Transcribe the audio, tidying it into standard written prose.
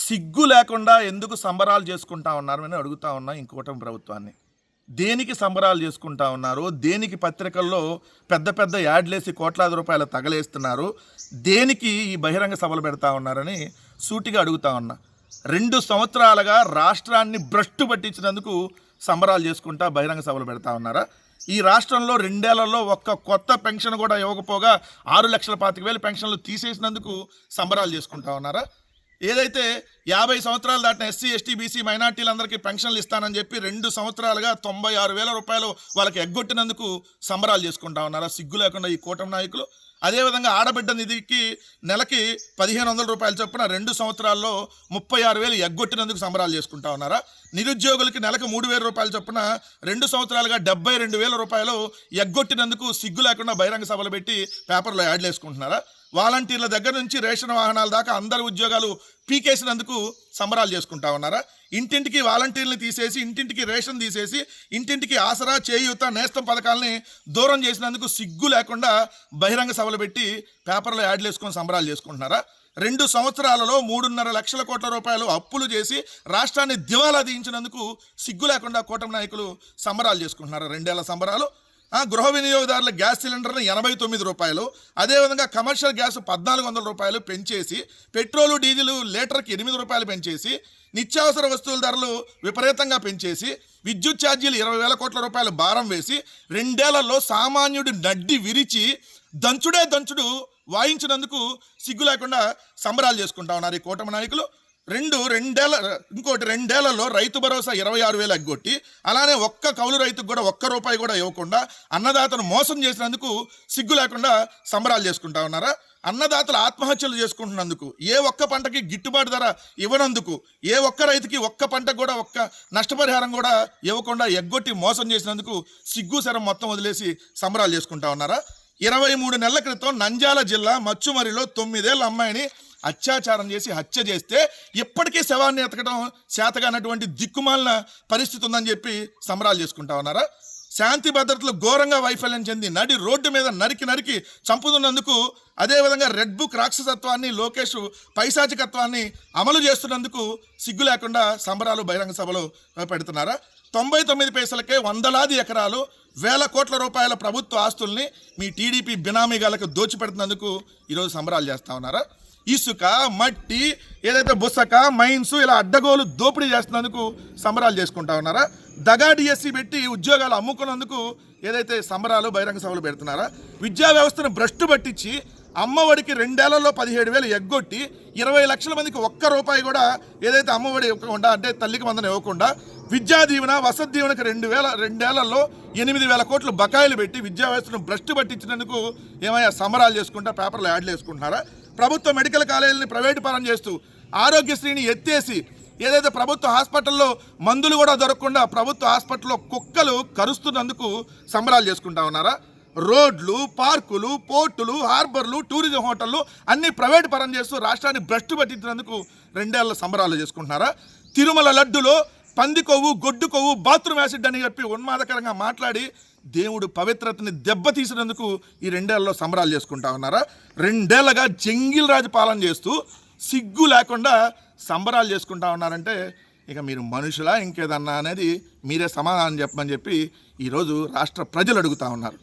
సిగ్గు లేకుండా ఎందుకు సంబరాలు చేసుకుంటా ఉన్నారు అని అడుగుతా ఉన్నా ఇంకోటం ప్రభుత్వాన్ని. దేనికి సంబరాలు చేసుకుంటా ఉన్నారు? దేనికి పత్రికల్లో పెద్ద పెద్ద యాడ్లేసి కోట్లాది రూపాయలు తగలేస్తున్నారు? దేనికి ఈ బహిరంగ సభలు పెడతా ఉన్నారని సూటిగా అడుగుతా ఉన్నా. 2 సంవత్సరాలుగా రాష్ట్రాన్ని భ్రష్టు పట్టించినందుకు సంబరాలు చేసుకుంటా బహిరంగ సభలు పెడతా ఉన్నారా? ఈ రాష్ట్రంలో 2 ఏళ్లలో ఒక్క కొత్త పెన్షన్ కూడా ఇవ్వకపోగా 6,25,000 పెన్షన్లు తీసేసినందుకు సంబరాలు చేసుకుంటా ఉన్నారా? ఏదైతే 50 సంవత్సరాలు దాటిన ఎస్సీ, ఎస్టీ, బీసీ మైనార్టీలందరికీ పెన్షన్లు ఇస్తానని చెప్పి 2 సంవత్సరాలుగా 96,000 రూపాయలు వాళ్ళకి ఎగ్గొట్టినందుకు సంబరాలు చేసుకుంటా ఉన్నారా సిగ్గు లేకుండా ఈ కూటమి నాయకులు? అదేవిధంగా ఆడబిడ్డ నిధికి నెలకి 1,500 రూపాయలు చొప్పున 2 సంవత్సరాల్లో 36,000 ఎగ్గొట్టినందుకు సంబరాలు చేసుకుంటా ఉన్నారా? నిరుద్యోగులకి నెలకు 3,000 రూపాయలు చొప్పున 2 సంవత్సరాలుగా 72,000 రూపాయలు ఎగ్గొట్టినందుకు సిగ్గు లేకుండా బహిరంగ సభలు పెట్టి పేపర్లో యాడ్లు వేసుకుంటున్నారా? వాలంటీర్ల దగ్గర నుంచి రేషన్ వాహనాల దాకా అందరి ఉద్యోగాలు పీకేసినందుకు సంబరాలు చేసుకుంటా ఉన్నారా? ఇంటింటికి వాలంటీర్లు తీసేసి, ఇంటింటికి రేషన్ తీసేసి, ఇంటింటికి ఆసరా, చేయూత, నేస్తం పథకాలని దూరం చేసినందుకు సిగ్గు లేకుండా బహిరంగ సభలు పెట్టి పేపర్లో యాడ్లు వేసుకొని సంబరాలు చేసుకుంటున్నారా? 2 సంవత్సరాలలో 3.5 లక్షల కోట్ల రూపాయలు అప్పులు చేసి రాష్ట్రాన్ని దివాలా తీయించినందుకు సిగ్గు లేకుండా కూటమి నాయకులు సంబరాలు చేసుకుంటున్నారా? 2 ఏళ్ల సంబరాలు. గృహ వినియోగదారుల గ్యాస్ సిలిండర్లు 89 రూపాయలు, అదేవిధంగా కమర్షియల్ గ్యాస్ 1,400 రూపాయలు పెంచేసి, పెట్రోలు డీజిల్ లీటర్కి 8 రూపాయలు పెంచేసి, నిత్యావసర వస్తువుల ధరలు విపరీతంగా పెంచేసి, విద్యుత్ ఛార్జీలు 20,000 కోట్ల రూపాయలు భారం వేసి 2 ఏళ్లలో సామాన్యుడి నడ్డి విరిచి దంచుడు వాయించినందుకు సిగ్గు లేకుండా సంబరాలు చేసుకుంటా ఉన్నారు ఈ కూటమి నాయకులు. 2 ఏళ్లలో రైతు భరోసా 26,000 ఎగ్గొట్టి, అలానే ఒక్క కౌలు రైతుకు కూడా 1 రూపాయి కూడా ఇవ్వకుండా అన్నదాతను మోసం చేసినందుకు సిగ్గు లేకుండా సంబరాలు చేసుకుంటా ఉన్నారా? అన్నదాతలు ఆత్మహత్యలు చేసుకుంటున్నందుకు, ఏ ఒక్క పంటకి గిట్టుబాటు ధర ఇవ్వనందుకు, ఏ ఒక్క రైతుకి ఒక్క పంటకు కూడా ఒక్క నష్టపరిహారం కూడా ఇవ్వకుండా ఎగ్గొట్టి మోసం చేసినందుకు సిగ్గు శరం మొత్తం వదిలేసి సంబరాలు చేసుకుంటా ఉన్నారా? 23 నెలల క్రితం నంద్యాల జిల్లా మచ్చుమరిలో 9 ఏళ్ల అమ్మాయిని అత్యాచారం చేసి హత్య చేస్తే ఇప్పటికీ శవాన్ని ఎతకడం చేతగానటువంటి దిక్కుమాలిన పరిస్థితి ఉందని చెప్పి సంబరాలు చేసుకుంటా ఉన్నారా? శాంతి భద్రతలు ఘోరంగా వైఫల్యం చెంది నడి రోడ్డు మీద నరికి చంపుతున్నందుకు, అదేవిధంగా రెడ్ బుక్ రాక్షసత్వాన్ని, లోకేష్ పైశాచికత్వాన్ని అమలు చేస్తున్నందుకు సిగ్గు లేకుండా సంబరాలు బహిరంగ సభలు పెడుతున్నారా? 99 పైసలకే వందలాది ఎకరాలు, 1,000 కోట్ల రూపాయల ప్రభుత్వ ఆస్తుల్ని మీ టీడీపీ బినామీగాలకు దోచిపెడుతున్నందుకు ఈరోజు సంబరాలు చేస్తా ఉన్నారా? ఇసుక, మట్టి, ఏదైతే బుసక, మైన్స్ ఇలా అడ్డగోలు దోపిడీ చేస్తున్నందుకు సంబరాలు చేసుకుంటా ఉన్నారా? దగా డిఎస్సి పెట్టి ఉద్యోగాలు అమ్ముకున్నందుకు ఏదైతే సంబరాలు బహిరంగ సభలు పెడుతున్నారా? విద్యా వ్యవస్థను భ్రష్టు పట్టించి అమ్మఒడికి 2 ఏళ్లలో 17,000 ఎగ్గొట్టి 20 లక్షల మందికి 1 రూపాయి కూడా ఏదైతే అమ్మఒడి ఇవ్వకుండా, అంటే తల్లికి వందన ఇవ్వకుండా, విద్యా దీవెన, వసతి దీవెనకి 2 ఏళ్లలో 8,000 కోట్లు బకాయిలు పెట్టి విద్యా వ్యవస్థను భ్రష్టు పట్టించినందుకు ఏమయ్యా సంబరాలు చేసుకుంటా పేపర్లో యాడ్లు వేసుకుంటున్నారా? ప్రభుత్వ మెడికల్ కాలేజీలని ప్రైవేటు పరం చేస్తూ, ఆరోగ్యశ్రీని ఎత్తేసి, ఏదైతే ప్రభుత్వ హాస్పిటల్లో మందులు కూడా దొరకకుండా ప్రభుత్వ హాస్పిటల్లో కుక్కలు కరుస్తున్నందుకు సంబరాలు చేసుకుంటా ఉన్నారా? రోడ్లు, పార్కులు, పోర్టులు, హార్బర్లు, టూరిజం హోటళ్ళు అన్నీ ప్రైవేటు పరం చేస్తూ రాష్ట్రాన్ని భ్రష్టు పట్టించినందుకు 2 ఏళ్ల సంబరాలు చేసుకుంటున్నారా? తిరుమల లడ్డులో పంది కొవ్వు, గొడ్డు కొవ్వు, బాత్రూమ్ యాసిడ్ అని చెప్పి ఉన్మాదకరంగా మాట్లాడి దేవుడు పవిత్రతని దెబ్బతీసినందుకు ఈ 2 ఏళ్లలో సంబరాలు చేసుకుంటా ఉన్నారా? 2 ఏళ్లగా జంగిల్ రాజు పాలన చేస్తూ సిగ్గు లేకుండా సంబరాలు చేసుకుంటా ఉన్నారంటే ఇక మీరు మనుషులా ఇంకేదన్నా అనేది మీరే సమాధానం చెప్పమని చెప్పి ఈరోజు రాష్ట్ర ప్రజలు అడుగుతా ఉన్నారు.